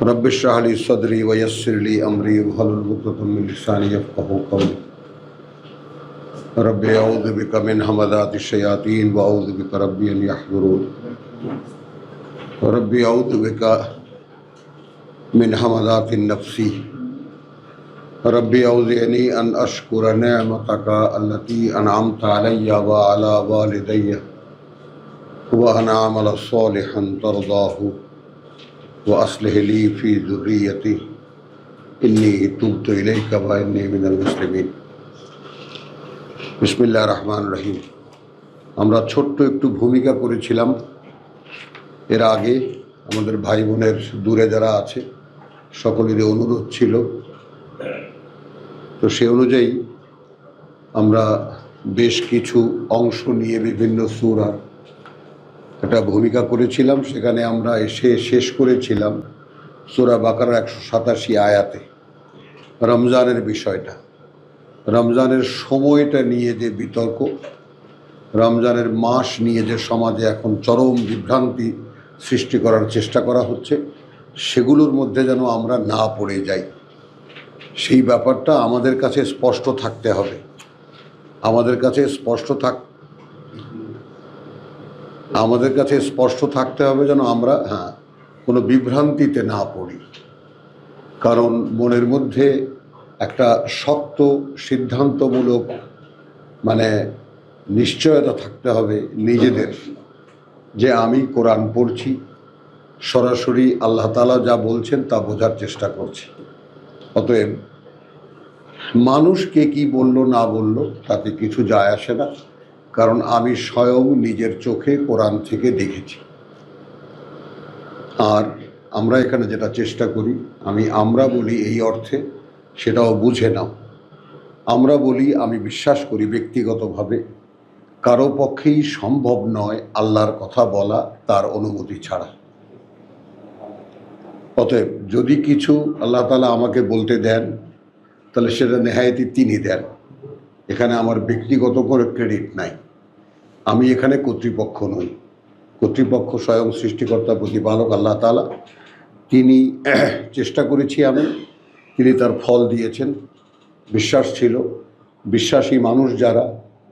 Rabbi इश्रह ली सदरी व यस्सिर ली अमरी वहलुल उक़दतम मिन लिसानी यफ़क़हू क़ौली। रब्बि अऊज़ु बिका मिन हमज़ातिश शयातीन व अऊज़ु बिका रब्बि अन यहज़ुरून। रब्बि अऊज़ु बिका मिन हमज़ातिन नफ़्सी। रब्बि औज़िअनी अन अशकुर निअमतका अल्लती अनअमत अलैया व अला वालिदैया व अन अअमल सालिहन तर्ज़ाहु व अस्लिह ली फ़ी ज़ुर्रियती इन्नी तुब्तु इलैका व इन्नी मिनल मुस्लिमीन। बिस्मिल्लाहिर रहमानिर रहीम। আমরা ছোট্ট একটু ভূমিকা করেছিলাম এর আগে। আমাদের ভাই বোনের দূরে যারা আছে সকলেরই অনুরোধ ছিল, তো সেই অনুযায়ী আমরা বেশ কিছু অংশ নিয়ে বিভিন্ন সূরার একটা ভূমিকা করেছিলাম। সেখানে আমরা এসে শেষ করেছিলাম সূরা বাকারার 187 আয়াতে রমজানের বিষয়টা, রমজানের সময়টা নিয়ে যে বিতর্ক, রমজানের মাস নিয়ে যে সমাজে এখন চরম বিভ্রান্তি সৃষ্টি করার চেষ্টা করা হচ্ছে, সেগুলোর মধ্যে যেন আমরা না পড়ে যাই, সেই ব্যাপারটা আমাদের কাছে স্পষ্ট থাকতে হবে। আমাদের কাছে স্পষ্ট থাকতে হবে যেন আমরা কোনো বিভ্রান্তিতে না পড়ি। কারণ মনের মধ্যে একটা শক্ত সিদ্ধান্তমূলক নিশ্চয়তা থাকতে হবে নিজেদের, যে আমি কোরআন পড়ছি, সরাসরি আল্লাহ তাআলা যা বলছেন তা বোঝার চেষ্টা করছি। অতএব মানুষ কে কি বলল না বলল তাতে কিছু যায় আসে না, কারণ আমি স্বয়ং নিজের চোখে কোরআন থেকে দেখেছি। আর আমরা এখানে যেটা চেষ্টা করি, আমরা বলি এই অর্থে সেটাও বুঝে নাও। আমরা বলি আমি বিশ্বাস করি ব্যক্তিগতভাবে কারো পক্ষেই সম্ভব নয় আল্লাহর কথা বলা তার অনুমতি ছাড়া। অতএব যদি কিছু আল্লাহ তাআলা আমাকে বলতে দেন তাহলে সেটা নেহায়েতই তিনি দেন। এখানে আমার ব্যক্তিগত করে ক্রেডিট নাই। আমি এখানে কর্তৃপক্ষ নই। কর্তৃপক্ষ স্বয়ং সৃষ্টিকর্তা প্রতিপালক আল্লাহ তাআলা। তিনি চেষ্টা করেছি তিনি তার ফল দিয়েছেন। বিশ্বাস ছিল, বিশ্বাসী মানুষ যারা,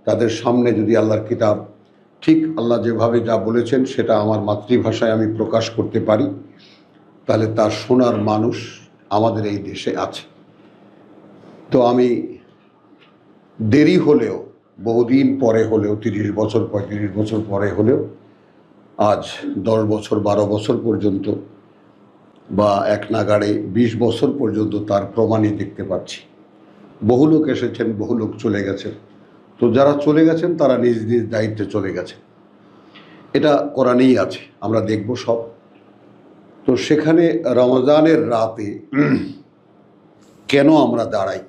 তাদের সামনে যদি আল্লাহর কিতাব ঠিক আল্লাহ যেভাবে যা বলেছেন সেটা আমার মাতৃভাষায় আমি প্রকাশ করতে পারি, তাহলে তার শোনার মানুষ আমাদের এই দেশে আছে। তো আমি দেরি হলেও, বহুদিন পরে হলেও, 30 বছর 35 বছর পরে হলেও, আজ 10 বছর 12 বছর পর্যন্ত বা এক নাগাড়ে 20 বছর পর্যন্ত তার প্রমাণই দেখতে পাচ্ছি। বহু লোক এসেছেন, বহু লোক চলে গেছেন। তো যারা চলে গেছেন তারা নিজ নিজ দায়িত্বে চলে গেছেন, এটা কোরআনেই আছে, আমরা দেখব সব। তো সেখানে রমজানের রাতে কেন আমরা দাঁড়াই?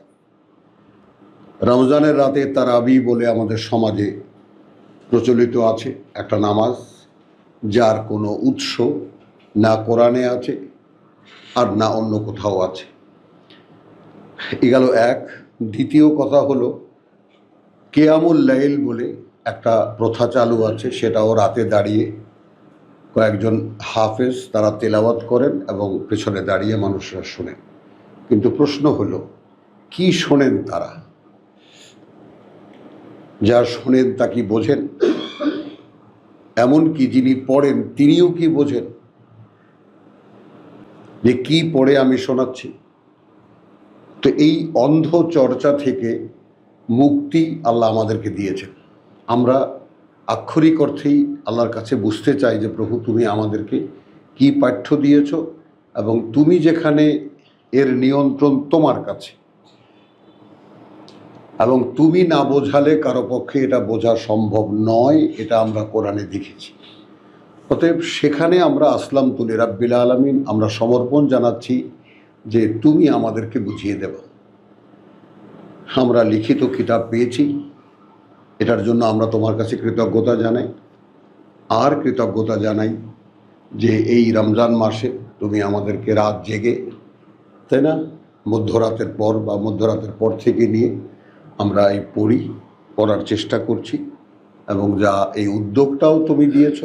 রমজানের রাতে তারাবি বলে আমাদের সমাজে প্রচলিত আছে একটা নামাজ, যার কোনো উৎস না কোরআনে আছে আর না অন্য কোথাও আছে। এ গেল এক। দ্বিতীয় কথা হলো কিয়ামুল লাইল বলে একটা প্রথা চালু আছে, সেটাও রাতে দাঁড়িয়ে কয়েকজন হাফেজ তারা তেলাওয়াত করেন এবং পেছনে দাঁড়িয়ে মানুষরা শোনেন। কিন্তু প্রশ্ন হলো কি শোনেন তারা? যা শোনেন তা কি বোঝেন? এমনকি যিনি পড়েন তিনিও কি বোঝেন যে কি পড়ে আমি শোনাচ্ছি? তো এই অন্ধ চর্চা থেকে মুক্তি আল্লাহ আমাদেরকে দিয়েছেন। আমরা আক্ষরিক অর্থেই আল্লাহর কাছে বুঝতে চাই যে প্রভু তুমি আমাদেরকে কি পাঠ্য দিয়েছ, এবং তুমি যেখানে এর নিয়ন্ত্রণ তোমার কাছে, এবং তুমি না বোঝালে কারো পক্ষে এটা বোঝা সম্ভব নয়, এটা আমরা কোরআনে দেখেছি। অতএব সেখানে আমরা আসলামতু লিরাব্বিল আলামিন, আমরা সমর্পণ জানাচ্ছি যে তুমি আমাদেরকে বুঝিয়ে দেবে। আমরা লিখিত কিতাব পেয়েছি, এটার জন্য আমরা তোমার কাছে কৃতজ্ঞতা জানাই। আর কৃতজ্ঞতা জানাই যে এই রমজান মাসে তুমি আমাদেরকে রাত জেগে, তাই না, মধ্যরাতের পর বা মধ্যরাতের পর থেকে নিয়ে আমরা এই পড়ার চেষ্টা করছি, এবং যা এই উদ্যোগটাও তুমি দিয়েছ,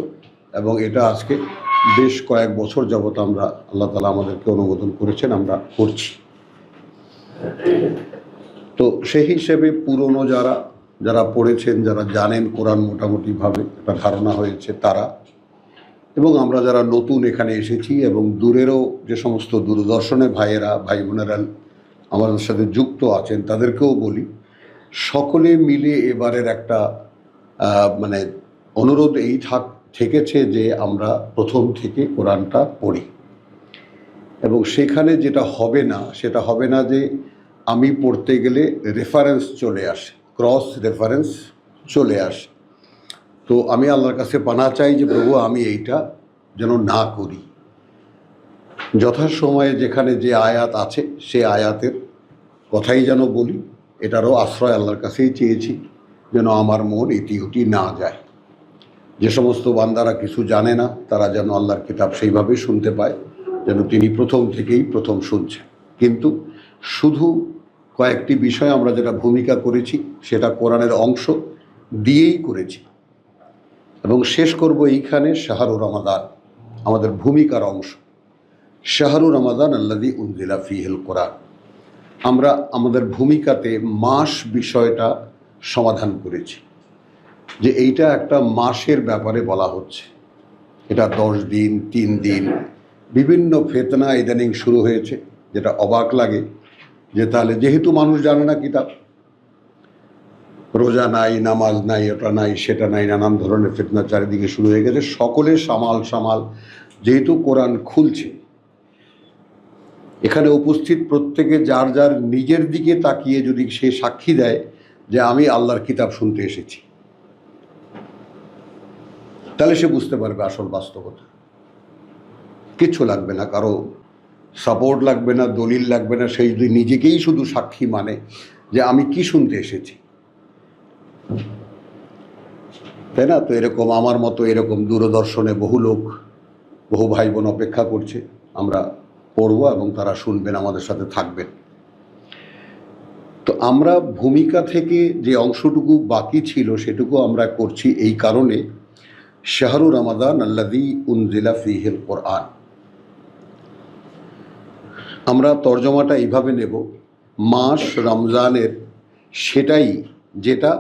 এবং এটা আজকে বেশ কয়েক বছর যাবৎ আমরা আল্লাহ তাআলা আমাদেরকে অনুমোদন করেছেন, আমরা করছি। তো সেই হিসেবে পুরনো যারা পড়েছেন, যারা জানেন কোরআন মোটামুটিভাবে একটা ধারণা হয়েছে তারা, এবং আমরা যারা নতুন এখানে এসেছি এবং দূরেরও যে সমস্ত দূরদর্শনে ভাইয়েরা ভাই বোনেরা আমাদের সাথে যুক্ত আছেন তাদেরকেও বলি, সকলে মিলে এবারের একটা মানে অনুরোধ এই থেকেছে যে আমরা প্রথম থেকে কোরআনটা পড়ি। এবং সেখানে যেটা হবে না সেটা হবে না যে আমি পড়তে গেলে রেফারেন্স চলে আসে, ক্রস রেফারেন্স চলে আসে। তো আমি আল্লাহর কাছে পানা চাই যে প্রভু আমি এইটা যেন না করি। যথাসময়ে যেখানে যে আয়াত আছে সে আয়াতের কথাই যেন বলি, এটারও আশ্রয় আল্লাহর কাছেই চেয়েছি, যেন আমার মন ইতি উটি না যায়। যে সমস্ত বান্দারা কিছু জানে না তারা যেন আল্লাহর কিতাব সেইভাবেই শুনতে পায়, যেন তিনি প্রথম থেকেই প্রথম শুনছেন। কিন্তু শুধু কয়েকটি বিষয় আমরা যেটা ভূমিকা করেছি সেটা কোরআনের অংশ দিয়েই করেছি, এবং শেষ করব এইখানে শাহরুর রমাদান আমাদের ভূমিকার অংশ। শাহরুর রমাদান আল্লাযী উনজিলা ফীহিল কোরআন, আমরা আমাদের ভূমিকাতে মাস বিষয়টা সমাধান করেছি যে এইটা একটা মাসের ব্যাপারে বলা হচ্ছে। এটা 10 দিন, 3 দিন, বিভিন্ন ফেতনা ইদানিং শুরু হয়েছে, যেটা অবাক লাগে যে তাহলে যেহেতু মানুষ জানে না কিতাব, রোজা নাই, নামাজ নাই, ওটা নাই, সেটা নাই, নানান ধরনের ফিতনা চারিদিকে শুরু হয়ে গেছে। সকলে সামাল যেহেতু কোরআন খুলছে, এখানে উপস্থিত প্রত্যেকে যার যার নিজের দিকে তাকিয়ে যদি সে সাক্ষী দেয় যে আমি আল্লাহর কিতাব শুনতে এসেছি, তাহলে সে বুঝতে পারবে আসল বাস্তবতা। কিচ্ছু লাগবে না, কারো সাপোর্ট লাগবে না, দলিল লাগবে না। সেই যদি নিজেকেই শুধু সাক্ষী মানে যে আমি কি শুনতে এসেছি, তাই না? তো এরকম আমার মতো এরকম দূরদর্শনে বহু লোক, বহু ভাই বোন অপেক্ষা করছে, আমরা পড়ব এবং তারা শুনবেন, আমাদের সাথে থাকবেন। তো আমরা ভূমিকা থেকে যে অংশটুকু বাকি ছিল সেটুকু আমরা করছি এই কারণে, শাহরুর রমাদান আল্লাযী উনজিলা ফীহিল কোরআন, আমরা তর্জমাটা এইভাবে নেব, মাস রমজানের সেটাই যেটা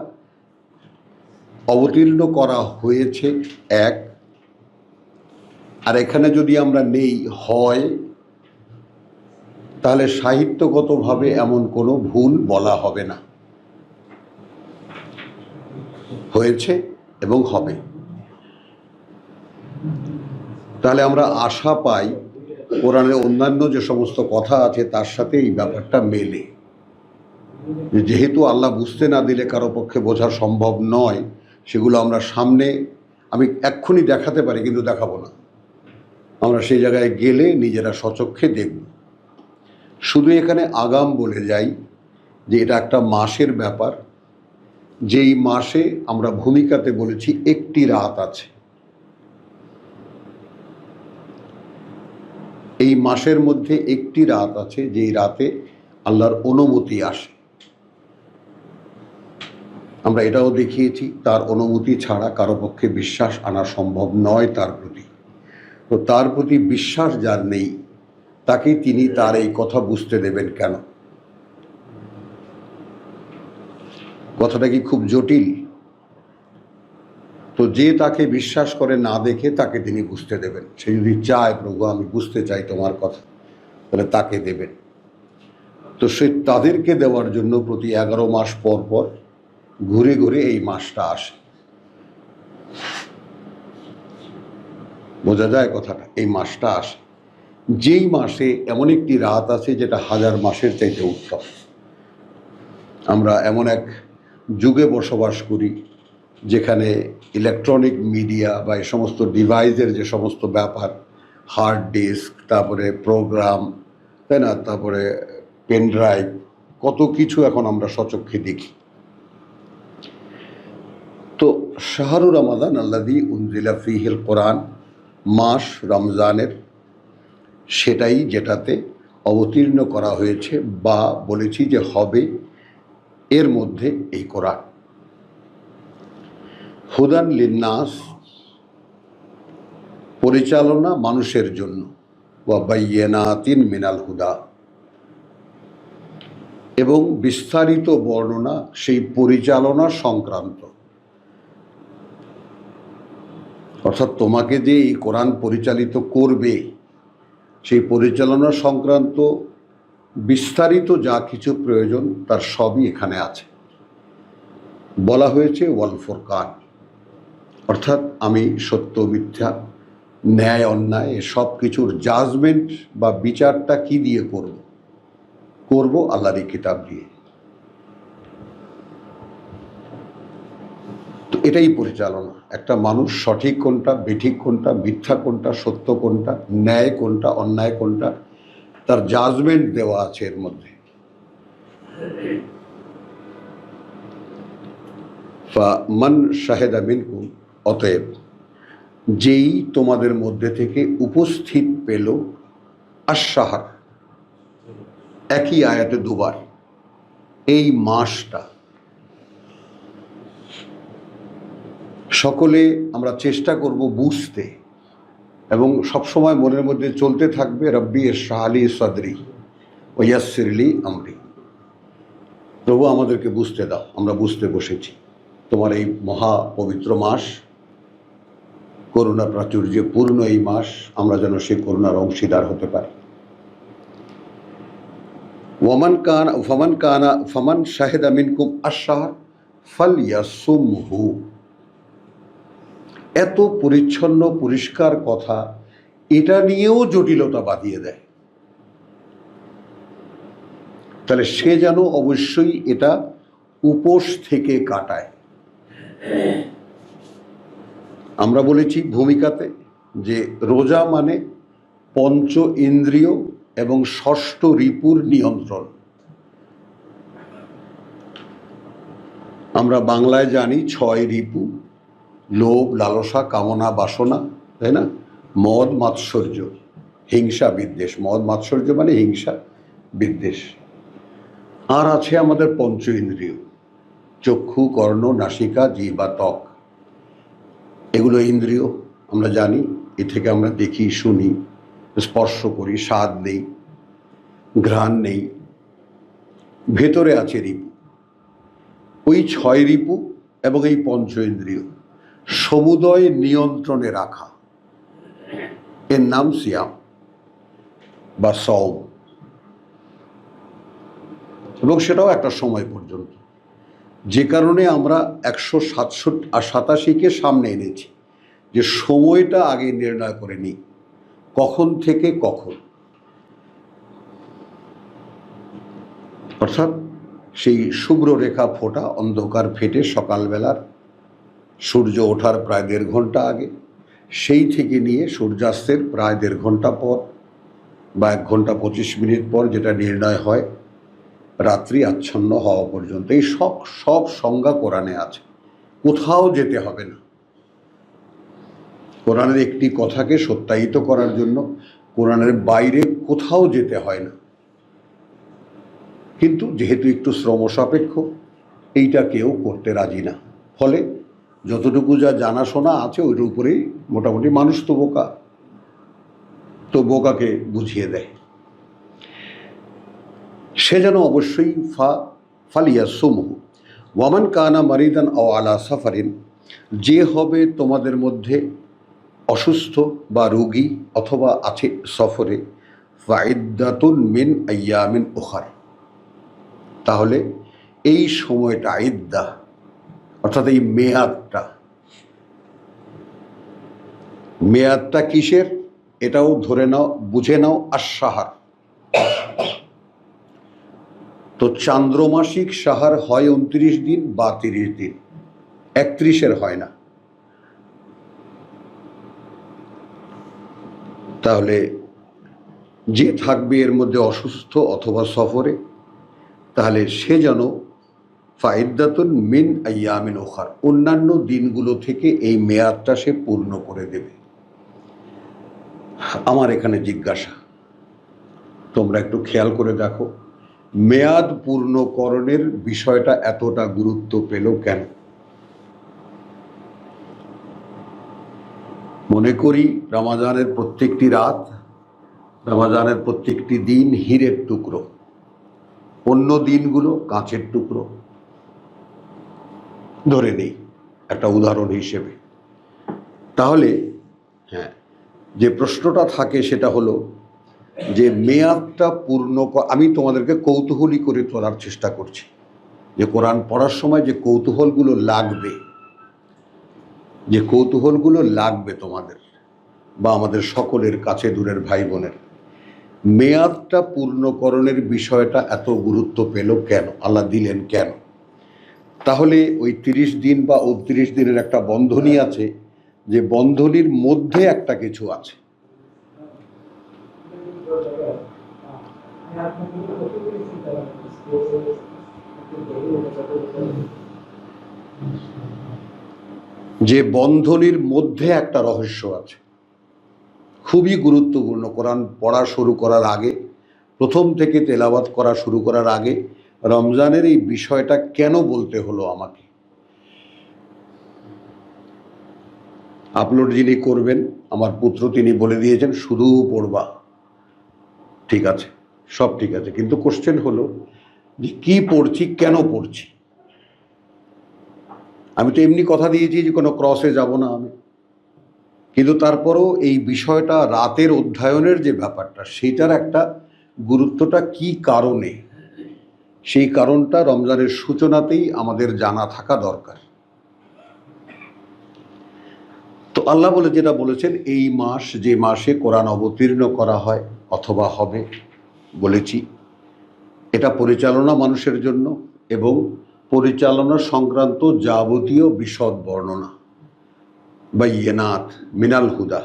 অবতীর্ণ করা হয়েছে এক, আর এখানে যদি আমরা নেই হয়, তাহলে সাহিত্যগতভাবে এমন কোনো ভুল বলা হবে না, হয়েছে এবং হবে। তাহলে আমরা আশা পাই কোরআনের অন্যান্য যে সমস্ত কথা আছে তার সাথে এই ব্যাপারটা মেলে। যেহেতু আল্লাহ বুঝতে না দিলে কারো পক্ষে বোঝা সম্ভব নয়, সেগুলো আমরা সামনে আমি এক্ষুনি দেখাতে পারি কিন্তু দেখাবো না, আমরা সেই জায়গায় গেলে নিজেরা স্বচক্ষে দেখব। শুধু এখানে আগাম বলে যাই যে এটা একটা মাসের ব্যাপার, যেই মাসে আমরা ভূমিকাতে বলেছি একটি রাত আছে। এই মাসের মধ্যে একটি রাত আছে যেই রাতে আল্লাহর অনুমতি আসে। আমরা এটাও দেখিয়েছি তার অনুমতি ছাড়া কারো পক্ষে বিশ্বাস আনা সম্ভব নয় তার প্রতি। তো তার প্রতি বিশ্বাস যার নেই তাকে তিনি তার এই কথা বুঝতে দেবেন কেন? কথাটা কি খুব জটিল? তো যে তাকে বিশ্বাস করে না দেখে তাকে তিনি বুঝতে দেবেন। সে যদি চায় প্রভু আমি বুঝতে চাই তোমার কথা, তাহলে তাকে দেবেন। তো সে তাদেরকে দেওয়ার জন্য প্রতি 11 মাস পর পর ঘুরে ঘুরে এই মাসটা আসে। বোঝা যায় কথাটা? এই মাসটা আসে যেই মাসে এমন একটি রাত আছে যেটা 1000 মাসের চাইতে উত্তম। আমরা এমন এক যুগে বসবাস করি যেখানে ইলেকট্রনিক মিডিয়া বা এই সমস্ত ডিভাইসের যে সমস্ত ব্যাপার, হার্ড ডিস্ক, তারপরে প্রোগ্রাম, তাই না, তারপরে পেন ড্রাইভ, কত কিছু এখন আমরা সচক্ষে দেখি। তো শাহরুর রমাদান আল্লাযী উনজিলা ফীহিল কোরআন, মাস রমজানের সেটাই যেটাতে অবতীর্ণ করা হয়েছে বা বলেছি যে হবে, এর মধ্যে এই কোরআন। হুদান লিন্নাস, পরিচালনা মানুষের জন্য, ওয়া বাইয়িনাতিন মিনাল হুদা, এবং বিস্তারিত বর্ণনা সেই পরিচালনা সংক্রান্ত। অর্থাৎ তোমাকে যে এই কোরআন পরিচালিত করবে সেই পরিচালনা সংক্রান্ত বিস্তারিত যা কিছু প্রয়োজন তার সবই এখানে আছে। বলা হয়েছে ওয়াল ফুরকান, অর্থাৎ আমি সত্য মিথ্যা, ন্যায় অন্যায় সব কিছুর জাজমেন্ট বা বিচারটা কি দিয়ে করব আল্লাহরই কিতাব দিয়ে। তো এটাই পরিচালনা। একটা মানুষ সঠিক কোনটা, বেঠিক কোনটা, মিথ্যা কোনটা, সত্য কোনটা, ন্যায় কোনটা, অন্যায় কোনটা, তার জাজমেন্ট দেওয়া আছে এর মধ্যে। ফামান শাহেদা মিনকুম, অতএব যেই তোমাদের মধ্যে থেকে উপস্থিত পেল আশ-শাহর, একই আয়াতে দুবার, এই মাসটা। সকলে আমরা চেষ্টা করব বুঝতে, এবং সবসময় মনের মধ্যে চলতে থাকবে রব্বি ইশরাহ লি সাদরি ওয়া ইয়াসসির লি আমরি। প্রভু আমাদেরকে বুঝতে দাও, আমরা বুঝতে বসেছি তোমার এই মহা পবিত্র মাস, করুণা প্রাচুর্যে পূর্ণ এই মাস, আমরা যেন সেই করুণার অংশীদার হতে পারি। ফামান শাহিদা মিনকুম আশ-শাহর ফালইয়াসুমহু। এত পরিচ্ছন্ন পরিষ্কার কথা, এটা নিয়েও জটিলতা বাঁধিয়ে দেয়। তাহলে সে যেন অবশ্যই এটা উপোস থেকে কাটায়। আমরা বলেছি ভূমিকাতে যে রোজা মানে পঞ্চ ইন্দ্রিয় এবং ষষ্ঠ রিপুর নিয়ন্ত্রণ। আমরা বাংলায় জানি 6 রিপু, লোভ, লালসা, কামনা, বাসনা, তাই না? মদ, মাৎসর্য, হিংসা, বিদ্বেষ। মদ, মাৎসর্য মানে হিংসা, বিদ্বেষ। আর আছে আমাদের পঞ্চ ইন্দ্রিয়, চক্ষু, কর্ণ, নাসিকা, জিহ্বা, ত্বক। এগুলো ইন্দ্রিয়, আমরা জানি। এ থেকে আমরা দেখি, শুনি, স্পর্শ করি, স্বাদ নেই, ঘ্রাণ নেই। ভেতরে আছে রিপু। ওই 6 রিপু এবং এই পঞ্চ ইন্দ্রিয় সমুদয় নিয়ন্ত্রণে রাখা, এর নাম সিয়াম বা সওম। এবং সেটাও একটা সময় পর্যন্ত, যে কারণে আমরা 187কে সামনে এনেছি, যে সময়টা আগে নির্ণয় করে নিই, কখন থেকে কখন। অর্থাৎ সেই শুভ্র রেখা ফোটা অন্ধকার ফেটে সকালবেলার সূর্য ওঠার প্রায় 1.5 ঘন্টা আগে, সেই থেকে নিয়ে সূর্যাস্তের প্রায় 1.5 ঘন্টা পর বা 1 ঘন্টা 25 মিনিট পর, যেটা নির্ণয় হয় রাত্রি আচ্ছন্ন হওয়া পর্যন্ত। এই সব সংজ্ঞা কোরআনে আছে, কোথাও যেতে হবে না। কোরআনের একটি কথাকে সত্যায়িত করার জন্য কোরআনের বাইরে কোথাও যেতে হয় না। কিন্তু যেহেতু একটু শ্রম সাপেক্ষ, এইটা কেউ করতে রাজি না। ফলে যতটুকু যা জানাশোনা আছে ওইটার উপরেই মোটামুটি মানুষ তো বোকা, তো বোকাকে বুঝিয়ে দেয়। সে যেন অবশ্যই ফালিয়াসুমহু ওয়ামান কানা মারিদান আও আলা সাফারিন, যে হবে তোমাদের মধ্যে অসুস্থ বা রোগী অথবা আছে সফরে, ফাইদ্দাতুন মিন আইয়ামিন উখার, তাহলে এই সময়টা ইদ্দা, অর্থাৎ এই মেয়াদটা কিসের, এটাও ধরে নাও, বুঝে নাও, আশ-শাহর। তো চান্দ্রমাসিক সাহার হয় 29 দিন বা 30 দিন, 31-এর হয় না। তাহলে যে থাকবে এর মধ্যে অসুস্থ অথবা সফরে, তাহলে সে যেন ফাইদ্দাতুন মিন আইয়ামিন উখার, অন্যান্য দিনগুলো থেকে এই মেয়াদটা সে পূর্ণ করে দেবে। আমার এখানে জিজ্ঞাসা, তোমরা একটু খেয়াল করে দেখো, মেয়াদ পূর্ণকরণের বিষয়টা এতটা গুরুত্ব পেল কেন? মনে করি রমাজানের প্রত্যেকটি রাত, রমাজানের প্রত্যেকটি দিন হীরের টুকরো, অন্য দিনগুলো কাঁচের টুকরো। ধরে নেই একটা উদাহরণ হিসেবে। তাহলে হ্যাঁ, যে প্রশ্নটা থাকে সেটা হলো যে মেয়াদটা পূর্ণ, আমি তোমাদেরকে কৌতূহলী করে তোলার চেষ্টা করছি যে কোরআন পড়ার সময় যে কৌতূহলগুলো লাগবে, যে কৌতূহলগুলো লাগবে তোমাদের বা আমাদের সকলের কাছে দূরের ভাই বোনের, মেয়াদটা পূর্ণকরণের বিষয়টা এত গুরুত্ব পেল কেন, আল্লাহ দিলেন কেন? তাহলে ওই 30 দিন বা 29 দিনের একটা বন্ধনী আছে, যে বন্ধনীর মধ্যে একটা কিছু আছে। যে বন্ধনীর মধ্যে একটা রহস্য আছে, খুবই গুরুত্বপূর্ণ। কোরআন পড়া শুরু করার আগে, প্রথম থেকে তেলাওয়াত করা শুরু করার আগে রমজানের এই বিষয়টা কেন বলতে হলো আমাকে? আপলোড যিনি করবেন, আমার পুত্র, তিনি বলে দিয়েছেন শুধু পড়বা। ঠিক আছে, সব ঠিক আছে, কিন্তু কোশ্চেন হলো যে কি পড়ছি, কেন পড়ছি? আমি তো এমনি কথা দিয়েছি যে কোনো ক্রসে যাব না আমি, কিন্তু তারপরও এই বিষয়টা রাতের অধ্যয়নের যে ব্যাপারটা, সেটার একটা গুরুত্বটা কি কারণে, সেই কারণটা রমজানের সূচনাতেই আমাদের জানা থাকা দরকার। তো আল্লাহ বলে যেটা বলেছেন, এই মাস যে মাসে কোরআন অবতীর্ণ করা হয় অথবা হবে, বলেছি এটা পরিচালনা মানুষের জন্য এবং পরিচালনা সংক্রান্ত যাবতীয় বিশদ বর্ণনা, বাইয়িনাত মিনাল হুদা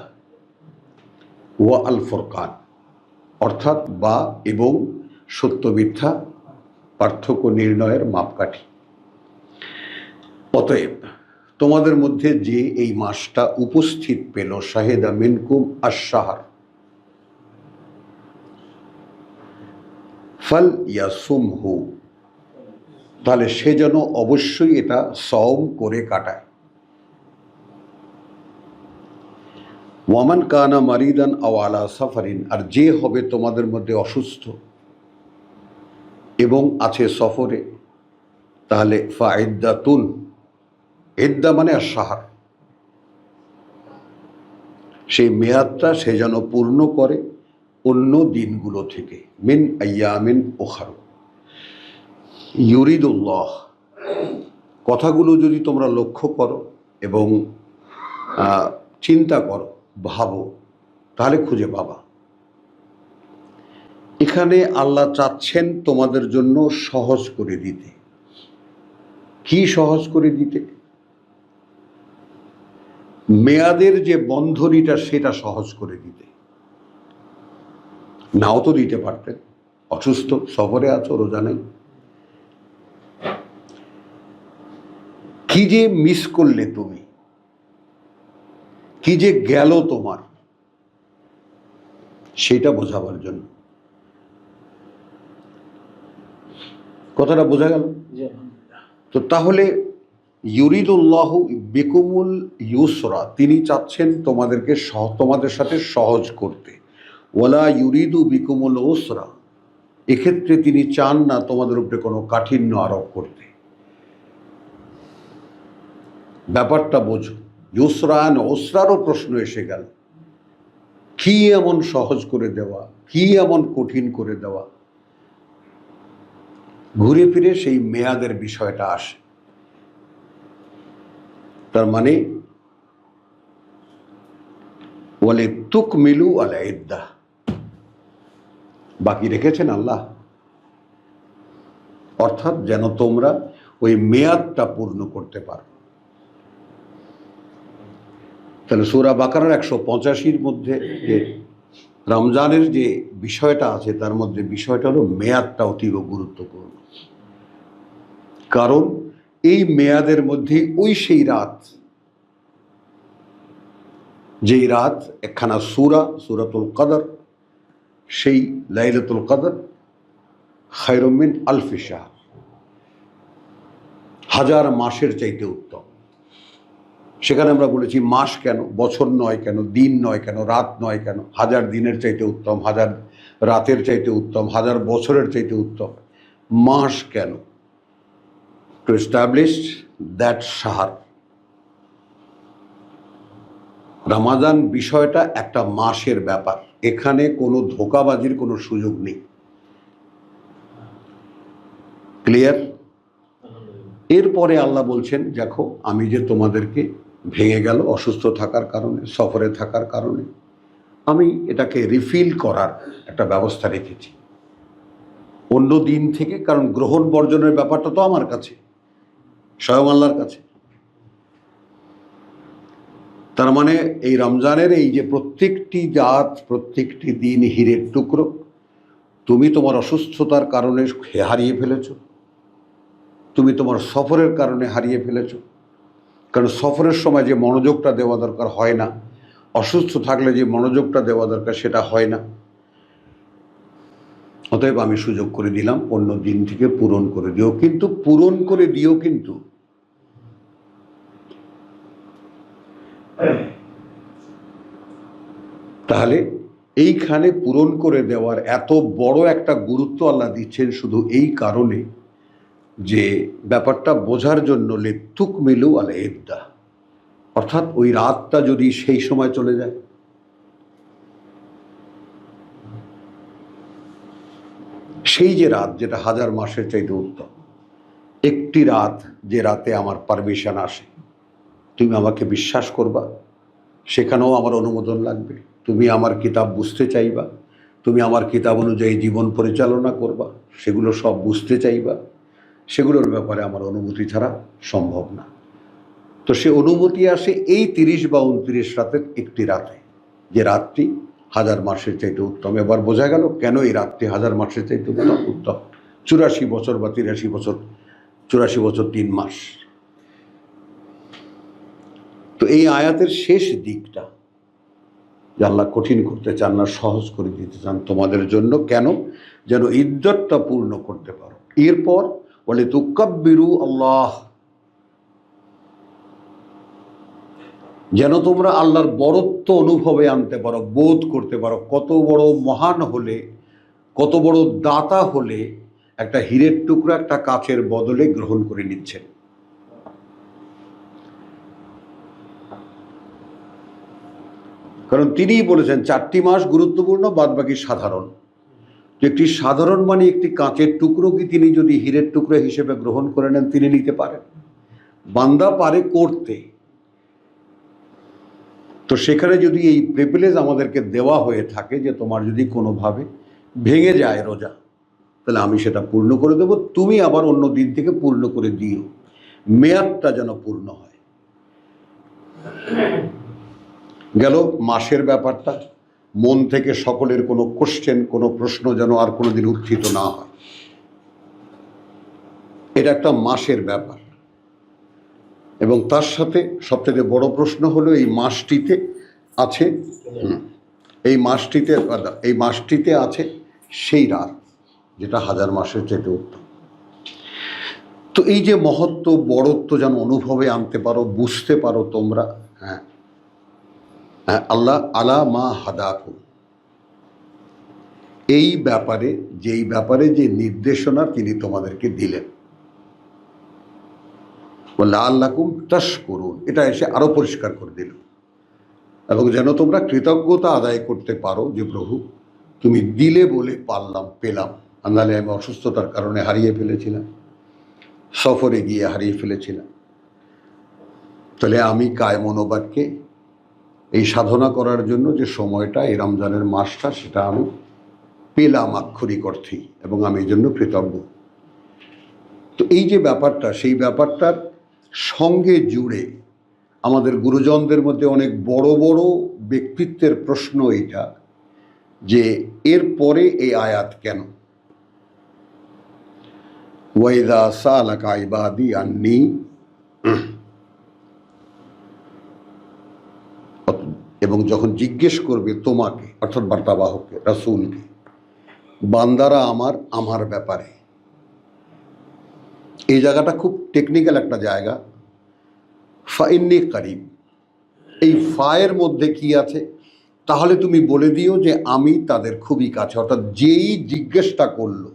ওয়া আল ফুরকান, অর্থাৎ বা এবং সত্য মিথ্যা পার্থক্য নির্ণয়ের মাপকাঠি। অতএব তোমাদের মধ্যে যে এই মাসটা উপস্থিত পেল, শাহেদা মিনকুম আশ-শাহর ফাল ইয়াসুমহু, তাহলে সে যেন অবশ্যই এটা সওম করে কাটায়। ওয়ামান কানা মারিদান আও আলা সাফারিন, আর যে হবে তোমাদের মধ্যে অসুস্থ এবং আছে সফরে, তাহলে ফাইদ্দাতুন, ইদ্দা মানে আশ-শাহর, সেই মেয়াদটা সে যেন পূর্ণ করে অন্য দিনগুলো থেকে, মিন আইয়ামিন উখার। ইউরিদুল্লাহ, কথাগুলো যদি তোমরা লক্ষ্য করো এবং চিন্তা করো, ভাবো, তাহলে খুঁজে পাবা। এখানে আল্লাহ চাচ্ছেন তোমাদের জন্য সহজ করে দিতে। কি সহজ করে দিতে? মেয়াদের যে বন্ধনীটা সেটা সহজ করে দিতে। নাও তো দিতে পারতেন, অসুস্থ, সফরে আছো, রোজা নেই, কি যে মিস করলে তুমি, কি যে গেল তোমার, সেটা বোঝাবার জন্য। কথাটা বোঝা গেল? তো তাহলে ইউরিদুল্লাহু বিকুমুল ইউসরা, তিনি চাচ্ছেন তোমাদেরকে তোমাদের সাথে সহজ করতে। ওয়ালা ইউরিদু বিকুমুল উসরা, এক্ষেত্রে তিনি চান না তোমাদের উপরে কোনো কাঠিন্য আরোপ করতে। ব্যাপারটা বোঝো, ইউসরান ওসরারও প্রশ্ন এসে গেল, কি এমন সহজ করে দেওয়া, কি এমন কঠিন করে দেওয়া, ঘুরে ফিরে সেই মেয়াদের বিষয়টা আসে। তার মানে ওয়ালে তুকমিলু আল ইদ্দাহ, বাকি রেখেছেন আল্লাহ, অর্থাৎ যেন তোমরা ওই মেয়াদটা পূর্ণ করতে পারো। তাহলে সূরা বাকারার 185-র মধ্যে যে রমজানের যে বিষয়টা আছে, তার মধ্যে বিষয়টা হলো মেয়াদটা অতীব গুরুত্বপূর্ণ। কারণ এই মেয়াদের মধ্যে ওই সেই রাত, যেই রাত একখানা সূরাতুল কদর, সেই লাইলাতুল কদর খায়রুম মিন আলফি শাহর, 1000 মাসের চাইতে উত্তম। সেখানে আমরা বলেছি মাস কেন, বছর নয় কেন, দিন নয় কেন, রাত নয় কেন, 1000 দিনের চাইতে উত্তম, 1000 রাতের চাইতে উত্তম, 1000 বছরের চাইতে উত্তম। মাস কেন? টু এস্টাবলিশ দ্যাট শাহর। রমাদান বিষয়টা একটা মাসের ব্যাপার, এখানে কোনো ধোঁকাবাজির কোনো সুযোগ নেই। ক্লিয়ার? এরপরে আল্লাহ বলছেন, দেখো আমি যে তোমাদেরকে ভেঙে গেল অসুস্থ থাকার কারণে, সফরে থাকার কারণে, আমি এটাকে রিফিল করার একটা ব্যবস্থা রেখেছি অন্য দিন থেকে। কারণ গ্রহণ বর্জনের ব্যাপারটা তো আমার কাছে, স্বয়ং আল্লাহর কাছে। তার মানে এই রমজানের এই যে প্রত্যেকটি রাত, প্রত্যেকটি দিন হীরের টুকরো, তুমি তোমার অসুস্থতার কারণে হারিয়ে ফেলেছো, তুমি তোমার সফরের কারণে হারিয়ে ফেলেছো। কারণ সফরের সময় যে মনোযোগটা দেওয়া দরকার হয় না, অসুস্থ থাকলে যে মনোযোগটা দেওয়া দরকার সেটা হয় না। অতএব আমি সুযোগ করে দিলাম অন্য দিন থেকে পূরণ করে দিও, কিন্তু পূরণ করে দিও কিন্তু। তাহলে এইখানে পূরণ করে দেওয়ার এত বড় একটা গুরুত্ব আল্লাহ দিচ্ছেন শুধু এই কারণে যে ব্যাপারটা বোঝার জন্য, লেতুক মিলু আল ইদ্দা, অর্থাৎ ওই রাতটা যদি সেই সময় চলে যায়, সেই যে রাত যেটা 1000 মাসের চাইতে উত্তম, একটি রাত যে রাতে আমার পারমিশন আসে, তুমি আমাকে বিশ্বাস করবা, সেখানেও আমার অনুমোদন লাগবে, তুমি আমার কিতাব বুঝতে চাইবা, তুমি আমার কিতাব অনুযায়ী জীবন পরিচালনা করবা, সেগুলো সব বুঝতে চাইবা, সেগুলোর ব্যাপারে আমার অনুমতি ছাড়া সম্ভব না। তো সে অনুমতি আসে এই 30 বা 29 রাতের একটি রাতে, যে রাতটি 1000 মাসের চাইতে উত্তম। এবার বোঝা গেল কেন এই রাতটি 1000 মাসের চাইতে উত্তম। 84 বছর বা 83 বছর, 84 বছর 3 মাস। তো এই আয়াতের শেষ দিকটা যে আল্লাহ কঠিন করতে চান না, সহজ করে দিতে চান তোমাদের জন্য। কেন? যেন ইদ্দতটা পূর্ণ করতে পারো। এরপর বলে তুকাব্বিরু আল্লাহ, যেন তোমরা আল্লাহর বড়ত্ব অনুভবে আনতে পারো, বোধ করতে পারো, কত বড় মহান হলে, কত বড় দাতা হলে একটা হীরের টুকরা একটা কাচের বদলে গ্রহণ করে নিচ্ছেন। কারণ তিনিই বলেছেন 4টি মাস গুরুত্বপূর্ণ, বাদ বাকি সাধারণ। একটি সাধারণ মানে একটি কাঁচের টুকরো কি তিনি যদি হীরের টুকরো হিসেবে গ্রহণ করে নেন, তিনি নিতে পারেন, বান্দা পারে করতে। তো সেখানে যদি এই প্রিভিলেজ আমাদেরকে দেওয়া হয়ে থাকে যে তোমার যদি কোনোভাবে ভেঙে যায় রোজা, তাহলে আমি সেটা পূর্ণ করে দেবো, তুমি আবার অন্য দিন থেকে পূর্ণ করে দিও, মেয়াদটা যেন পূর্ণ হয়। গেল মাসের ব্যাপারটা। মন থেকে সকলের কোনো কোশ্চেন, কোনো প্রশ্ন যেন আর কোনোদিন উত্থিত না হয়। এটা একটা মাসের ব্যাপার। এবং তার সাথে সবথেকে বড় প্রশ্ন হলো এই মাসটিতে আছে, এই মাসটিতে আছে সেই রাত যেটা 1000 মাসের চাইতে উত্তম। তো এই যে মহত্ব, বড়ত্ব যেন অনুভবে আনতে পারো, বুঝতে পারো তোমরা। হ্যাঁ, আল্লাহ আলা মা হাদাকুম, এই ব্যাপারে, যেই ব্যাপারে যে নির্দেশনা তিনি তোমাদেরকে দিলেন, লাআল্লাকুম তাশকুরুন, এটা এসে আরো পরিষ্কার করে দিল। এবং যেন তোমরা কৃতজ্ঞতা আদায় করতে পারো যে প্রভু তুমি দিলে বলে পারলাম, পেলাম, নাহলে আমি অসুস্থতার কারণে হারিয়ে ফেলেছিলাম, সফরে গিয়ে হারিয়ে ফেলেছিলাম। তাহলে আমি কায় মনোবাক্যে এই সাধনা করার জন্য যে সময়টা, এই রমজানের মাসটা, সেটা আমি পেলাম আক্ষরিক অর্থেই, এবং আমি এই জন্য কৃতজ্ঞ। তো এই যে ব্যাপারটা, সেই ব্যাপারটার সঙ্গে জুড়ে আমাদের গুরুজনদের মধ্যে অনেক বড় বড় ব্যক্তিত্বের প্রশ্ন এটা যে এর পরে এই আয়াত কেন? ওয়াইদা সালাকা ইবাদি আন্নি, এবং যখন জিজ্ঞেস করবে তোমাকে, অর্থাৎ বার্তাবাহককে, রাসূলকে, বান্দারা আমার ব্যাপারে। এই জায়গাটা খুব টেকনিক্যাল একটা জায়গা, ফাইন্নি কারিব, এই ফায়ের মধ্যে কি আছে? তাহলে তুমি বলে দিও যে আমি তাদের খুবই কাছে। অর্থাৎ যেই জিজ্ঞেসটা করলো,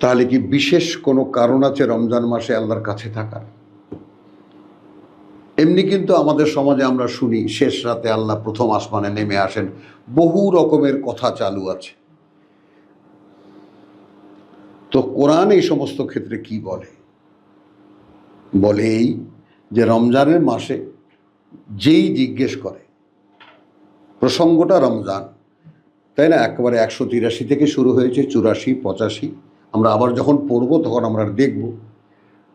তাহলে কি বিশেষ কোনো কারণ আছে রমজান মাসে আল্লাহর কাছে থাকার? এমনি কিন্তু আমাদের সমাজে আমরা শুনি শেষ রাতে আল্লাহ প্রথম আসমানে নেমে আসেন, বহু রকমের কথা চালু আছে। তো কোরআন এই সমস্ত ক্ষেত্রে কি বলে? বলে এই যে রমজানের মাসে যেই জিজ্ঞেস করে, প্রসঙ্গটা রমজান, তাই না? একেবারে 183 থেকে শুরু হয়েছে, 84, 85, আমরা আবার যখন পড়বো তখন আমরা দেখব।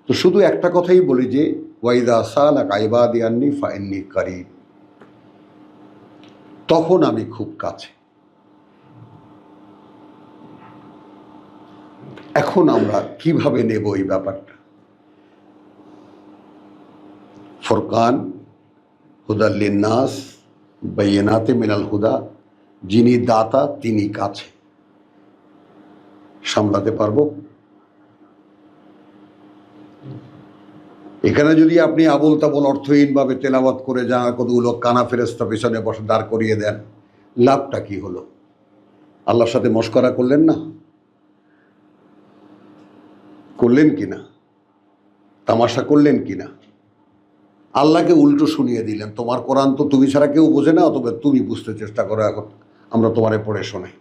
তো শুধু একটা কথাই বলি যে ওয়াইদা সালাকা ইবাদি আন্নি ফাইন্নি কারিব, তখন আমি খুব কাছে। এখন আমরা কিভাবে নেব এই ব্যাপারটা? ফুরকান হুদাল লিন্নাস বাইয়িনাতে মিনাল হুদা, যিনি দাতা তিনি কাছে। সামলাতে পারবো? এখানে যদি আপনি আবল তাবল অর্থহীনভাবে তেলাওয়াত করে যান, কতগুলো কানা ফেরেস্তা পেছনে বসে দাঁড় করিয়ে দেন, লাভটা কি হলো? আল্লাহর সাথে মশকরা করলেন না? করলেন কিনা? তামাশা করলেন কিনা? আল্লাহকে উল্টো শুনিয়ে দিলেন, তোমার কোরআন তো তুমি ছাড়া কেউ বোঝে না, অথবা তুমি বুঝতে চেষ্টা করো, এখন আমরা তোমারে পড়ে শোনাই।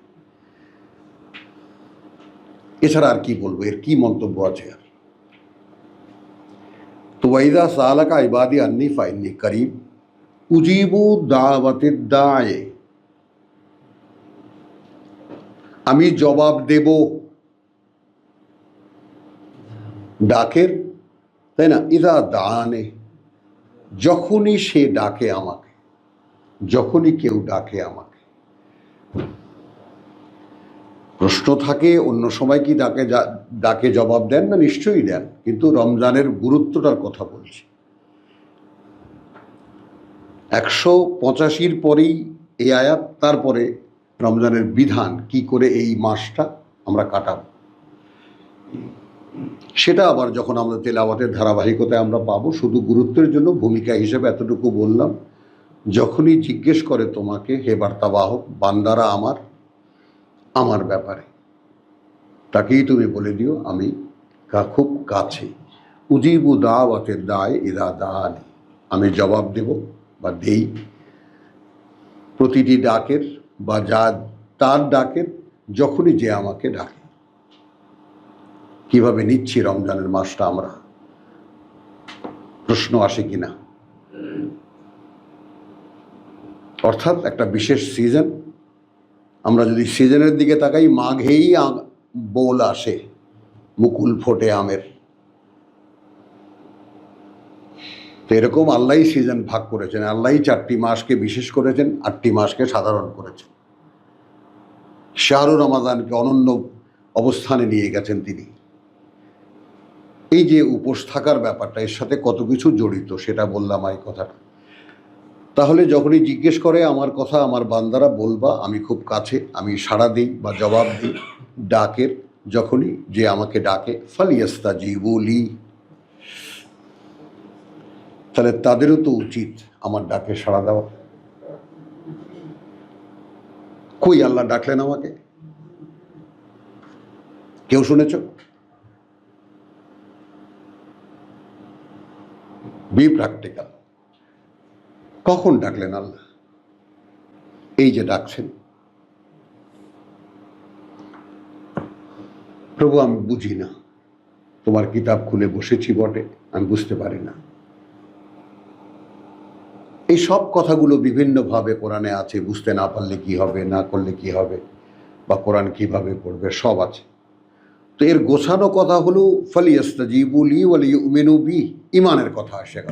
এছাড়া আর কি বলবো? এর কি মন্তব্য আছে আর? তো ওয়াইদা সালাকা ইবাদি আন্নি ফাইন্নি করিব উজিবু দাওয়াতিদ দায়ে, আমি জবাব দেব ডাকের, তাই না? ইদা দানে, যখনই সে ডাকে আমাকে, যখনই কেউ ডাকে আমাকে। প্রশ্ন থাকে অন্য সময় কি ডাকে জবাব দেন না? নিশ্চয়ই দেন, কিন্তু রমজানের গুরুত্বটার কথা বলছি। 185 পরেই এই আয়াত, তারপরে রমজানের বিধান, কি করে এই মাসটা আমরা কাটাবো, সেটা আবার যখন আমরা তেলাওয়াতের ধারাবাহিকতায় আমরা পাবো। শুধু গুরুত্বের জন্য ভূমিকা হিসেবে এতটুকু বললাম, যখনই জিজ্ঞেস করে তোমাকে হে বার্তাবাহক, বান্দারা আমার, আমার ব্যাপারে, তাকেই তুমি বলে দিও আমি খুব কাছে। উজিবু দাওয়াতের দায় ইদা দানি, আমি জবাব দেব বা দেই প্রতিটি ডাকের, বা যা তার ডাকের, যখনই যে আমাকে ডাকে। কিভাবে নিচ্ছি রমজানের মাসটা আমরা? প্রশ্ন আসে কিনা? অর্থাৎ একটা বিশেষ সিজন, আমরা যদি সিজনের দিকে তাকাই, মাঘেই বোল আসে, মুকুল ফোটে আমের। তো এরকম আল্লাহই সিজন ভাগ করেছেন, আল্লাহই 4টি মাসকে বিশেষ করেছেন, 8টি মাসকে সাধারণ করেছেন। শাহরুর রমাদানকে অনন্য অবস্থানে নিয়ে গেছেন তিনি। এই যে উপোস থাকার ব্যাপারটা, এর সাথে কত কিছু জড়িত, সেটা বললাম এই কথাটা। তাহলে যখনই জিজ্ঞেস করে আমার কথা, আমার বান্দারা বলবা আমি খুব কাছে, আমি সাড়া দিই বা জবাব দিই ডাকের, যখনই যে আমাকে ডাকে। ফালিয়াস্তাজিবু লি, তাহলে তাদেরও তো উচিত আমার ডাকে সাড়া দেওয়া। কই আল্লাহ ডাকলেন আমাকে? কেউ শুনেছ? B practical. কখন ডাকলেন আল্লাহ? এই যে ডাকছেন, প্রভু আমি বুঝি না, তোমার কিতাব খুলে বসেছি বটে, আমি বুঝতে পারি না। এই সব কথাগুলো বিভিন্নভাবে কোরআনে আছে, বুঝতে না পারলে কি হবে, না করলে কি হবে, বা কোরআন কিভাবে পড়বে, সব আছে। তো এর গোছানো কথা হলো ফালিয়াস্তাজিবু লি ওয়া লিউমিনু বি, ঈমানের কথা আসে।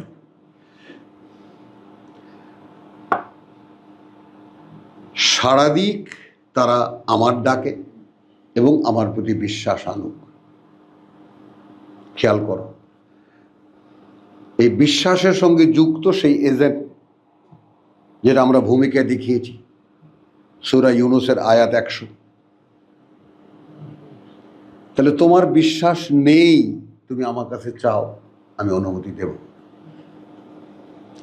সারা দিক তারা আমার ডাকে এবং আমার প্রতি বিশ্বাস আনুক। খেয়াল করো, এই বিশ্বাসের সঙ্গে যুক্ত সেই এজেন্ট, যেটা আমরা ভূমিকায় দেখিয়েছি সূরা ইউনূসের আয়াত 100। তাহলে তোমার বিশ্বাস নেই, তুমি আমার কাছে চাও, আমি অনুমতি দেব।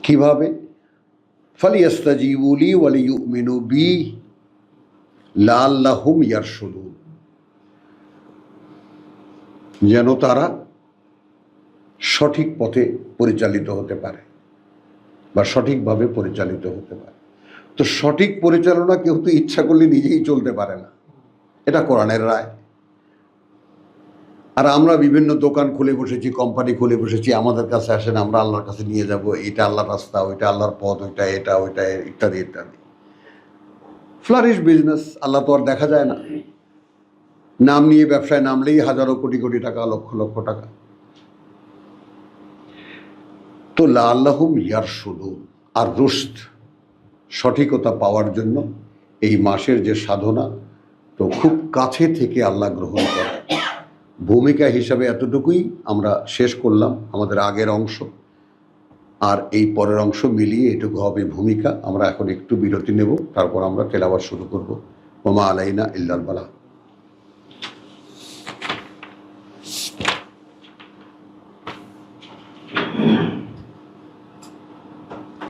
কিভাবে? ফালিয়াস্তাজিবু লি ওয়া লিয়ুমিনু বি লাআল্লাহুম ইয়ারশুদুন, যেন তারা সঠিক পথে পরিচালিত হতে পারে বা সঠিকভাবে পরিচালিত হতে পারে। তো সঠিক পরিচালনা কেউ তো ইচ্ছা করলে নিজেই চলতে পারে না, এটা কোরআনের রায়। আর আমরা বিভিন্ন দোকান খুলে বসেছি, কোম্পানি খুলে বসেছি, আমাদের কাছে আসেন, আমরা আল্লাহর কাছে নিয়ে যাব, এটা আল্লাহর রাস্তা, ওইটা আল্লাহর পথ, ওইটা এটা ওইটা ইত্যাদি ইত্যাদি। ফ্লারিশ বিজনেস, আল্লাহ তো আর দেখা যায় না। নাম নিয়ে ব্যবসায় নামলেই হাজারো কোটি কোটি টাকা, লক্ষ লক্ষ টাকা। তো লাআল্লাহুম ইয়ারশুদুন, আর রুশদ, সঠিকতা পাওয়ার জন্য এই মাসের যে সাধনা, তো খুব কাছে থেকে আল্লাহ গ্রহণ করে। ভূমিকা হিসাবে এতটুকুই আমরা শেষ করলাম আমাদের আগের অংশ, আর এই পরের অংশ মিলিয়ে এটুকু হবে ভূমিকা। আমরা এখন একটু বিরতি নেব, তারপর আমরা তেলাওয়াত শুরু করব। ওমা আলাইনা ইল্লাল বালাগ।